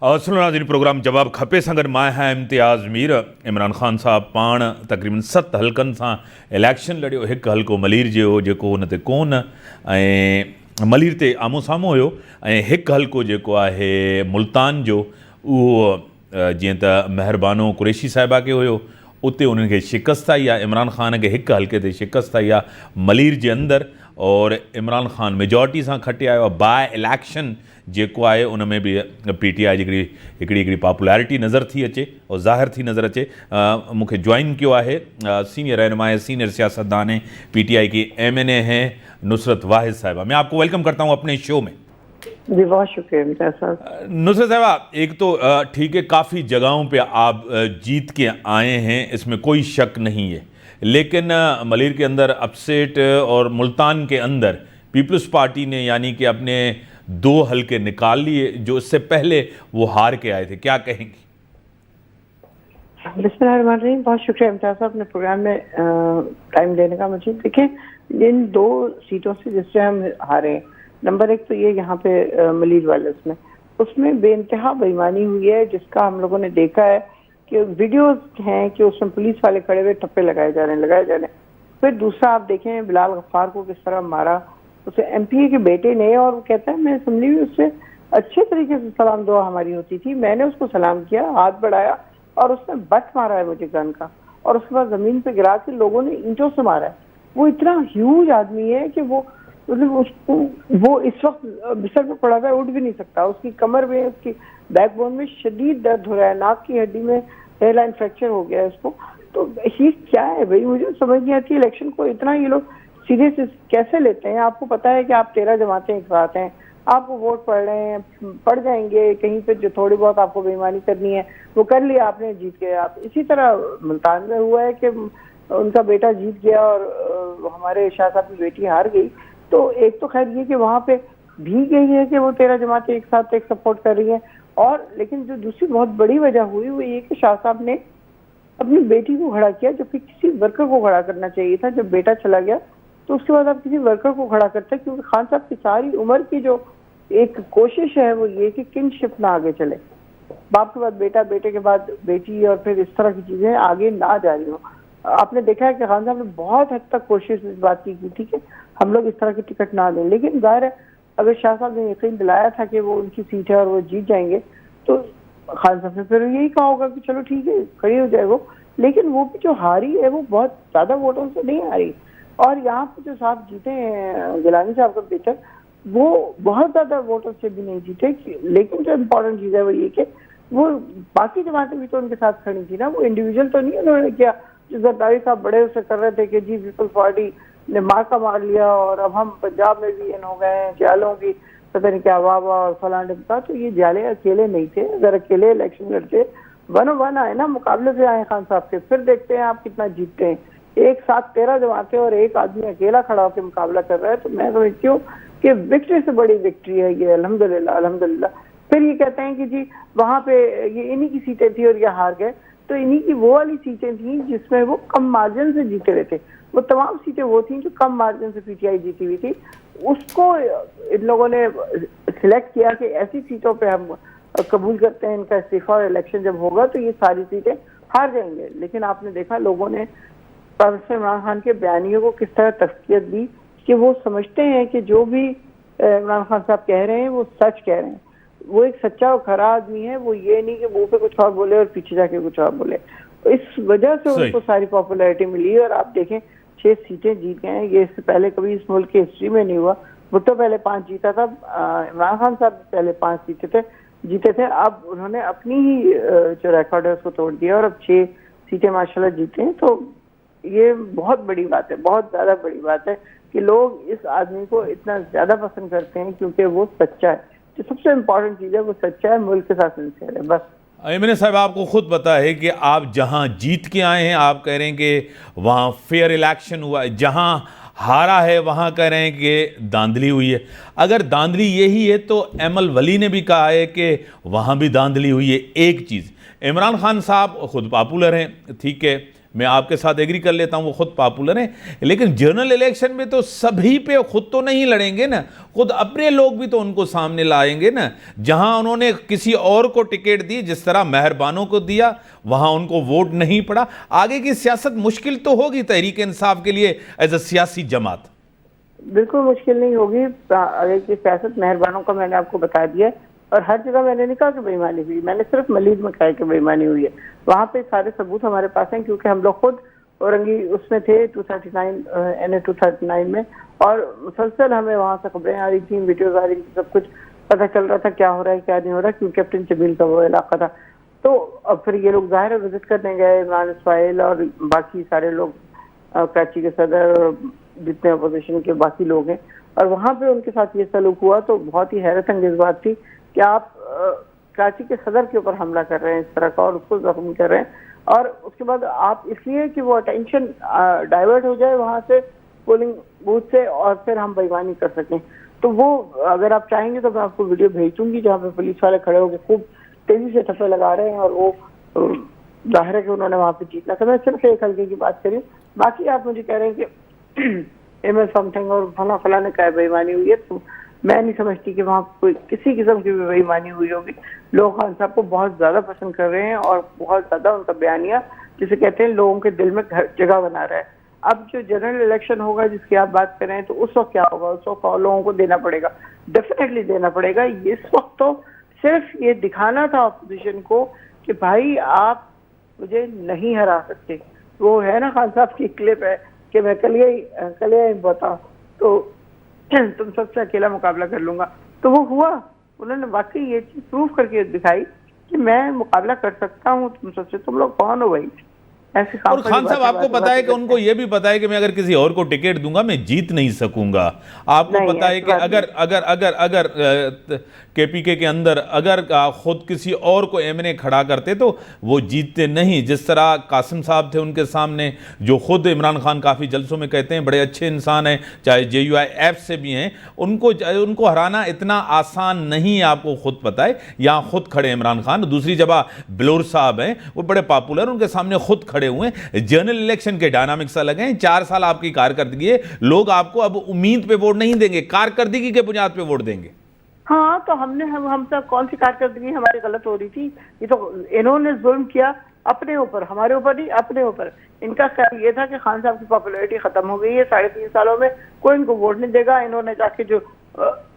सुनो प्रोग्राम जवाब खपे संगत मां है इम्तियाज़ मीर। इमरान ख़ान साहब पाण तक़रीबन 7 हल्कनि सां इलेक्शन लड़ियो। हिकु हल्को मलीर जो जेको हुन ते कोन ऐं मलीर ते आमो साम्हूं हुयो, ऐं हिकु हल्को जेको आहे मुल्तान जो उहो जीअं त महिरबानो कुरैशी साहिबा खे हुयो, उते उन्हनि खे शिकस्त आई आहे। इमरान ख़ान खे हिकु हल्के ते शिकस्त आई आहे मलीर जे अंदरि, और इमरान ख़ान मेजॉरिटी सां खटे आयो आहे। बाय इलेक्शन जेको आहे उन में बि PTI जी हिकिड़ी पॉपुलैरिटी नज़र थी अचे और ज़ाहिर थी नज़र अचे। मूंखे ज्वाइन किया है सीनियर रहनुमा सीनियर सियासतदान है PTI की MNA हैं नुसरत वाहिद साहिबा। मैं आपको वेलकम करता हूँ अपने शो में। जी बहुत शुक्रिया साहब। नुसरत साहिबा, एक तो ठीक है, काफ़ी जगहों पे आप जीत के आए हैं, इसमें कोई शक नहीं है, लेकिन मलीर के अंदर अपसेट और मुल्तान के अंदर पीपल्स पार्टी ने यानी कि अपने 2 हल्के निकाल लिए जो इससे पहले वो हार के आए थे। क्या कहेंगी? बिस्मिल्लाहिर्रहमानिर्रहीम। बहुत शुक्रिया इम्तियाज़ साहब अपने प्रोग्राम में टाइम देने का मुझे। देखिए, इन 2 सीटों से जिससे हम हारे, नंबर 1 तो ये यहाँ पे मलीर वाले उसमें बेइंतहा बेईमानी हुई है, जिसका हम लोगों ने देखा है कि वीडियोस हैं कि उसमें पुलिस वाले खड़े हुए टप्पे लगाए जा रहे हैं। फिर दूसरा आप देखें बिलाल गफ्फार को किस तरह मारा उसे MPA के बेटे ने, और वो कहता है मैं असेंबली में उससे अच्छे तरीके से सलाम दुआ हमारी होती थी, मैंने उसको सलाम किया, हाथ बढ़ाया और उसने बट मारा है मुझे गन का, और उसके बाद जमीन पे गिरा के लोगों ने ईंटों से मारा है। वो इतना ह्यूज आदमी है कि वो उसको वो इस वक्त बिस्तर पे पड़ा हुआ है, उठ भी नहीं सकता। उसकी कमर में, उसकी बैकबोन में शदीद दर्द हो रहा है, नाक की हड्डी में हेयरलाइन फ्रैक्चर हो गया है उसको। तो ये क्या है भाई, मुझे समझ नहीं आती इलेक्शन को इतना ये लोग सीरियस कैसे लेते हैं। आपको पता है कि आप 13 जमातें एक साथ हैं, आपको वोट पड़ रहे हैं, पड़ जाएंगे कहीं पे जो थोड़ी बहुत आपको बेईमानी करनी है वो कर लिया आपने, जीत गए आप। इसी तरह मुल्तान में हुआ है कि उनका बेटा जीत गया और हमारे शाह साहब की बेटी हार गई। तो एक तो खैर ये कि वहाँ पे भी गई है कि वो 13 जमातें एक साथ एक सपोर्ट कर रही हैं, और लेकिन जो दूसरी बहुत बड़ी वजह हुई वो ये कि शाह साहब ने अपनी बेटी को खड़ा किया, जो कि किसी वर्कर को खड़ा करना चाहिए था। जब बेटा चला गया तो उसके बाद आप किसी वर्कर को खड़ा करते हैं, क्योंकि खान साहब की सारी उम्र की जो एक कोशिश है वो ये कि किनशिप ना आगे चले, बाप के बाद बेटा, बेटे के बाद बेटी, और फिर इस तरह की चीजें आगे ना जा रही हो। आपने देखा है कि खान साहब ने बहुत हद तक कोशिश इस बात की थी कि हम लोग इस तरह की टिकट ना दें, लेकिन जाहिर है अगर शाह साहब ने यकीन दिलाया था कि वो उनकी सीट है और वो जीत जाएंगे, तो खान साहब ने फिर यही कहा होगा कि चलो ठीक है खड़ी हो जाए वो। लेकिन वो भी जो हारी है वो बहुत ज्यादा वोटों से नहीं हारी, और यहाँ पे जो साहब जीते हैं गिलानी साहब का बेटा, वो बहुत ज्यादा वोटों से भी नहीं जीते। लेकिन जो इम्पोर्टेंट चीज है वो ये कि वो बाकी जमातें भी तो उनके साथ खड़ी थी ना, वो इंडिविजुअल तो नहीं उन्होंने किया जो जरदारी साहब बड़े उसे कर रहे थे कि जी पीपल्स पार्टी ने मार्का मार लिया और अब हम पंजाब में भी इन हो गए हैं, जालों की पता नहीं क्या वाह और फलां ढिमका। तो ये जाले अकेले नहीं थे, अगर अकेले इलेक्शन लड़ते 1-on-1 आए ना, मुकाबले से आए खान साहब के, फिर देखते हैं आप कितना जीतते हैं। एक साथ 13 जमातें और एक आदमी अकेला खड़ा होकर मुकाबला कर रहा है, तो मैं समझती हूँ कि विक्ट्री से बड़ी विक्ट्री है ये, अल्हम्दुलिल्लाह अल्हम्दुलिल्लाह। फिर ये कहते हैं कि जी वहां पे ये इन्हीं की सीटें थी और ये हार गए, तो इन्हीं की वो वाली सीटें थी जिसमें वो कम मार्जिन से जीते रहे थे। वो तमाम सीटें वो थी जो कम मार्जिन से PTI जीती हुई थी, उसको इन लोगों ने सिलेक्ट किया कि ऐसी सीटों पे हम कबूल करते हैं इनका इस्तीफा, और इलेक्शन जब होगा तो ये सारी सीटें हार जाएंगे। लेकिन आपने देखा लोगों ने प्रोफेसर इमरान खान के बयानियों को किस तरह तस्कीयत दी कि वो समझते हैं कि जो भी इमरान खान साहब कह रहे हैं वो सच कह रहे हैं। वो एक सच्चा और खरा आदमी है, वो ये नहीं कि मुंह पे कुछ और बोले और पीछे जाके कुछ और बोले। तो इस वजह से उनको सारी पॉपुलैरिटी मिली, और आप देखें 6 सीटें जीत गए हैं। ये इससे पहले कभी इस मुल्क की हिस्ट्री में नहीं हुआ। भुट्टो पहले 5 जीता था, इमरान खान साहब पहले 5 जीते थे। अब उन्होंने अपनी ही जो रिकॉर्ड है उसको तोड़ दिया और अब 6 सीटें माशाल्लाह जीते हैं। तो ये बहुत बड़ी बात है, बहुत ज्यादा बड़ी बात है कि लोग इस आदमी को इतना ज्यादा पसंद करते हैं क्योंकि वो सच्चा है। जो सबसे इम्पोर्टेंट चीज है वो सच्चा है, मुल्क के साथ सिंसियर है। बस एमएनए साहब, आपको खुद पता है कि आप जहां जीत के आए हैं आप कह रहे हैं कि वहां फेयर इलेक्शन हुआ है, जहां हारा है वहां कह रहे हैं कि धांधली हुई है। अगर धांधली यही है तो एमएल वली ने भी कहा है कि वहां भी धांधली हुई है। एक चीज़, इमरान खान साहब खुद पॉपुलर हैं, ठीक है, मैं आपके साथ एग्री कर लेता हूं, वो खुद पॉपुलर हैं, लेकिन जनरल इलेक्शन में तो सभी पे खुद तो नहीं लड़ेंगे ना, खुद अपने लोग भी तो उनको सामने लाएंगे ना। जहां उन्होंने किसी और को टिकट दी, जिस तरह मेहरबानों को दिया, वहां उनको वोट नहीं पड़ा। आगे की सियासत मुश्किल तो होगी तहरीक इंसाफ के लिए एज अ सियासी जमात। बिल्कुल मुश्किल नहीं होगी आगे की सियासत। मेहरबानों का मैंने आपको बता दिया, और हर जगह मैंने नहीं कहा कि बेईमानी हुई, मैंने सिर्फ मलीद में कहा कि बेईमानी हुई है। वहां पे सारे सबूत हमारे पास हैं, क्योंकि हम लोग खुद औरंगी उसमें थे 239 NA 239 में, और मुसलसल हमें वहां से खबरें आ रही थी, वीडियोज आ रही थी, सब कुछ पता चल रहा था क्या हो रहा है क्या नहीं हो रहा, क्योंकि कैप्टन जमील का वो इलाका था। तो अब फिर ये लोग जाहिर है विजिट करने गए, इमरान इसमाइल और बाकी सारे लोग, कराची के सदर और जितने अपोजिशन के बाकी लोग हैं, और वहां पे उनके साथ ये सलूक हुआ। तो बहुत ही हैरत अंगेज बात थी कि आप कराची के सदर के ऊपर हमला कर रहे हैं इस तरह का, और उसको जख्मी कर रहे हैं, और उसके बाद आप इसलिए कि वो अटेंशन डाइवर्ट हो जाए वहां से पोलिंग बूथ से, और फिर हम बेईमानी कर सकें। तो वो अगर आप चाहेंगे तो मैं आपको वीडियो भेज दूंगी जहाँ पे पुलिस वाले खड़े होकर खूब तेजी से ठप्पे लगा रहे हैं, और वो जाहिर है कि उन्होंने वहां पे जीतना था। मैं सिर्फ एक हल्के की बात करी, बाकी आप मुझे कह रहे हैं कि MS समथिंग और फला फला ने क्या बेईमानी हुई है, तो मैं नहीं समझती कि वहाँ कोई किसी किस्म की भी बेईमानी हुई होगी। लोग खान साहब को बहुत ज्यादा पसंद कर रहे हैं, और बहुत ज्यादा उनका बयानिया, जिसे कहते हैं, लोगों के दिल में जगह बना रहा है। अब जो जनरल इलेक्शन होगा जिसकी आप बात कर रहे हैं, तो उस वक्त क्या होगा? उस वक्त लोगों को देना पड़ेगा, डेफिनेटली देना पड़ेगा। इस वक्त तो सिर्फ ये दिखाना था अपोजिशन को कि भाई आप मुझे नहीं हरा सकते। वो है ना खान साहब की क्लिप है कि मैं कल ही बता तो तुम सबसे अकेला मुकाबला कर लूंगा। तो वो हुआ, उन्होंने वाकई ये चीज प्रूव करके दिखाई कि मैं मुकाबला कर सकता हूँ तुम सबसे। तुम लोग कौन हो भाई? ऐसे काम। और खान साहब आपको पता है कि उनको ये भी पता है कि मैं अगर किसी और को टिकट दूंगा मैं जीत नहीं सकूंगा। आपको पता है कि अगर अगर अगर अगर KPK के अंदर अगर खुद किसी और को MNA खड़ा करते तो वो जीतते नहीं। जिस तरह कासिम साहब थे उनके सामने, जो खुद इमरान खान काफ़ी जलसों में कहते हैं बड़े अच्छे इंसान हैं, चाहे JUIF से भी हैं, उनको हराना इतना आसान नहीं है, आपको खुद पता है। यहाँ खुद खड़े इमरान खान, दूसरी जगह बिलोर साहब हैं, वो बड़े पॉपुलर, उनके सामने खुद खड़े हुए हैं। जनरल इलेक्शन के डायनामिक्स अलग हैं। 4 साल आपकी कारकर्दगी है, लोग आपको अब उम्मीद पे वोट नहीं देंगे, कारकर्दगी के बुनियाद पे वोट देंगे। हाँ, तो हम सब कौन सी कारकर्दगी हमारी गलत हो रही थी? ये तो इन्होंने जुल्म किया अपने ऊपर, हमारे ऊपर नहीं, अपने ऊपर। इनका ख्याल ये था कि खान साहब की पॉपुलैरिटी खत्म हो गई है, 3.5 सालों में कोई इनको वोट नहीं देगा। इन्होंने जाके जो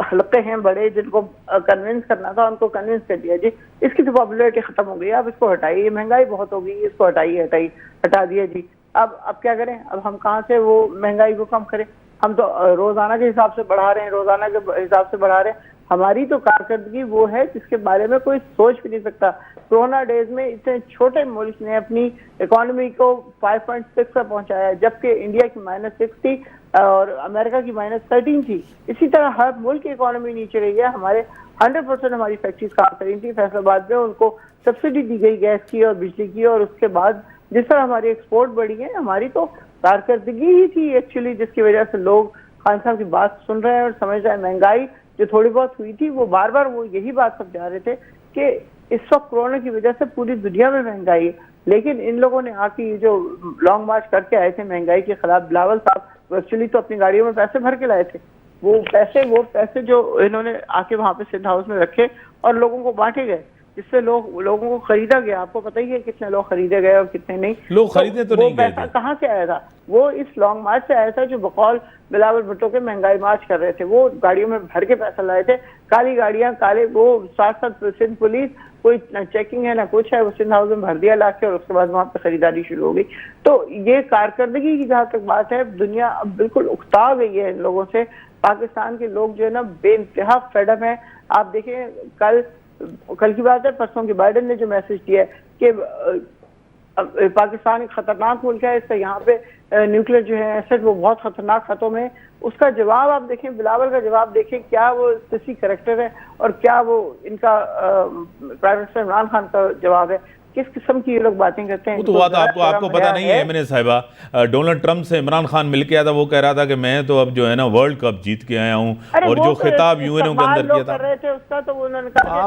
हल्के हैं बड़े, जिनको कन्विंस करना था, उनको कन्विंस कर दिया, जी इसकी तो पॉपुलैरिटी खत्म हो गई, अब इसको हटाइए, महंगाई बहुत हो गई, इसको हटा दिया जी। अब क्या करें? अब हम कहाँ से वो महंगाई को कम करें? हम तो रोजाना के हिसाब से बढ़ा रहे हैं, रोजाना के हिसाब से बढ़ा रहे हैं। हमारी तो कारकर्दगी वो है जिसके बारे में कोई सोच भी नहीं सकता। कोरोना डेज में इतने छोटे मुल्क ने अपनी इकोनॉमी को 5.6 पर पहुंचाया, जबकि इंडिया की -6 थी और अमेरिका की -13 थी। इसी तरह हर मुल्क की इकोनॉमी नीचे रही है। हमारे 100% हमारी फैक्ट्रीज काम कर रही थी फैसलाबाद में, उनको सब्सिडी दी गई गैस की और बिजली की, और उसके बाद जिस तरह हमारी एक्सपोर्ट बढ़ी है, हमारी तो कारकर्दगी ही थी एक्चुअली, जिसकी वजह से लोग खान साहब की बात सुन रहे हैं और समझ रहे हैं। महंगाई जो थोड़ी बहुत हुई थी, वो बार बार वो यही बात समझा रहे थे कि इस वक्त कोरोना की वजह से पूरी दुनिया में महंगाई है। लेकिन इन लोगों ने आके जो लॉन्ग मार्च करके आए थे महंगाई के खिलाफ, बिलावल साहब एक्चुअली तो अपनी गाड़ियों में पैसे भर के लाए थे। वो पैसे जो इन्होंने आके वहां पे सिंध हाउस में रखे और लोगों को बांटे गए, जिससे लोगों को खरीदा गया। आपको पता ही है कितने लोग खरीदे गए और कितने नहीं। लोग खरीदे तो नहीं गए। पैसा कहाँ से आया था? वो इस लॉन्ग मार्च से आया था, जो बकौल बिलावल भुट्टो के महंगाई मार्च कर रहे थे। वो गाड़ियों में भर के पैसा लाए थे, काली गाड़ियां, काले वो, साथ सिंध पुलिस, कोई चेकिंग है ना कुछ है, वो सिंध हाउस में भर दिया लाके, और उसके बाद वहां पे खरीदारी शुरू हो गई। तो ये कारकर्दगी की जहां तक बात है, दुनिया अब बिल्कुल उकता गई है इन लोगों से। पाकिस्तान के लोग जो है ना बेइंतहा फेडअप है। आप देखें, कल की बात है, परसों की बाइडेन ने जो मैसेज दिया है कि पाकिस्तान एक खतरनाक मुल्क है, इसका यहाँ पे न्यूक्लियर जो है एसेट वो बहुत खतरनाक खतों में। उसका जवाब आप देखें, बिलावल का जवाब देखें, क्या वो किसी कैरेक्टर है और क्या वो इनका प्राइम मिनिस्टर इमरान खान का जवाब है। किस किस्म की ये लोग बातें करते हैं। वो तो बात आपको पता नहीं है एमएनए साहिबा, डोनाल्ड ट्रंप से इमरान खान मिल के आया था, वो कह रहा था कि मैं तो अब जो है ना वर्ल्ड कप जीत के आया हूँ, और जो खिताब यूएनओ के अंदर किया था कर रहे थे उसका, तो उन्होंने कहा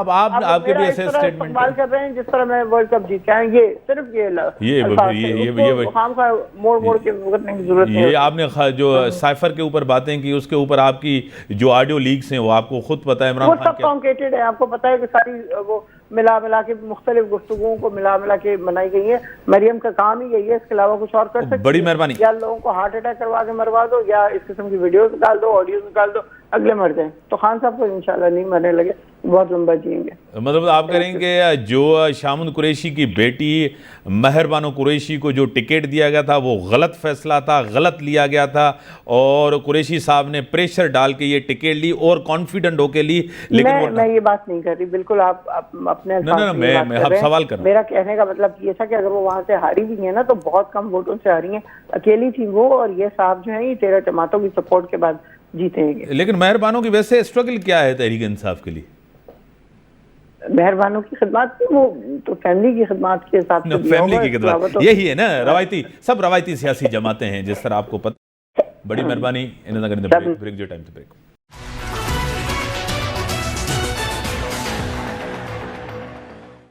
आपके भी ऐसे स्टेटमेंट इस्तेमाल कर रहे हैं जिस तरह मैं वर्ल्ड कप जीत के आया। ये सिर्फ ये खाम खा मोड़ के करने की जरूरत नहीं। ये आपने जो साइफर के ऊपर बातें की, उसके ऊपर आपकी जो ऑडियो लीक्स हैं वो आपको खुद पता है इमरान खान कॉन्केटेड है, आपको पता है कि सारी वो मिला के मुख्तलिफ गुफ्तगुओं को मिला के बनाई गई है। मरियम का काम ही यही है, इसके अलावा कुछ और कर सकते। बड़ी मेहरबानी। या लोगों को हार्ट अटैक करवा के मरवा दो, या इस किस्म की वीडियोस निकाल दो, ऑडियोज निकाल दो, अगले मर जाए। तो खान साहब को इंशाल्लाह नहीं मरने लगे, बहुत लंबा जिएंगे। मतलब आप करेंगे जो शामुन कुरैशी की बेटी महर बानो कुरैशी को जो टिकट दिया गया था वो गलत फैसला था, गलत लिया गया था, और कुरैशी साहब ने प्रेशर डाल के ये टिकट ली और कॉन्फिडेंट होके ली। लेकिन मैं ये बात नहीं कर रही, बिल्कुल आप अपने मैं सवाल कर रहा हूं। मेरा कहने का मतलब ये था कि अगर वो वहां से हारी भी है ना तो बहुत कम वोटों से हारी है, अकेली थी वो, और ये साहब जो है ये 13 जमातों की सपोर्ट के बाद जीतेंगे। लेकिन मेहरबानों की वैसे स्ट्रगल क्या है तहरीक इंसाफ के लिए? मेहरबानों की खिदमत, वो तो फैमिली की खिदमत के हिसाब से फैमिली की खिदमत यही है ना, रवायती सब रवायती सियासी जमातें हैं जिस तरह आपको पता। बड़ी मेहरबानी, ब्रेक जो टाइम से ब्रेक।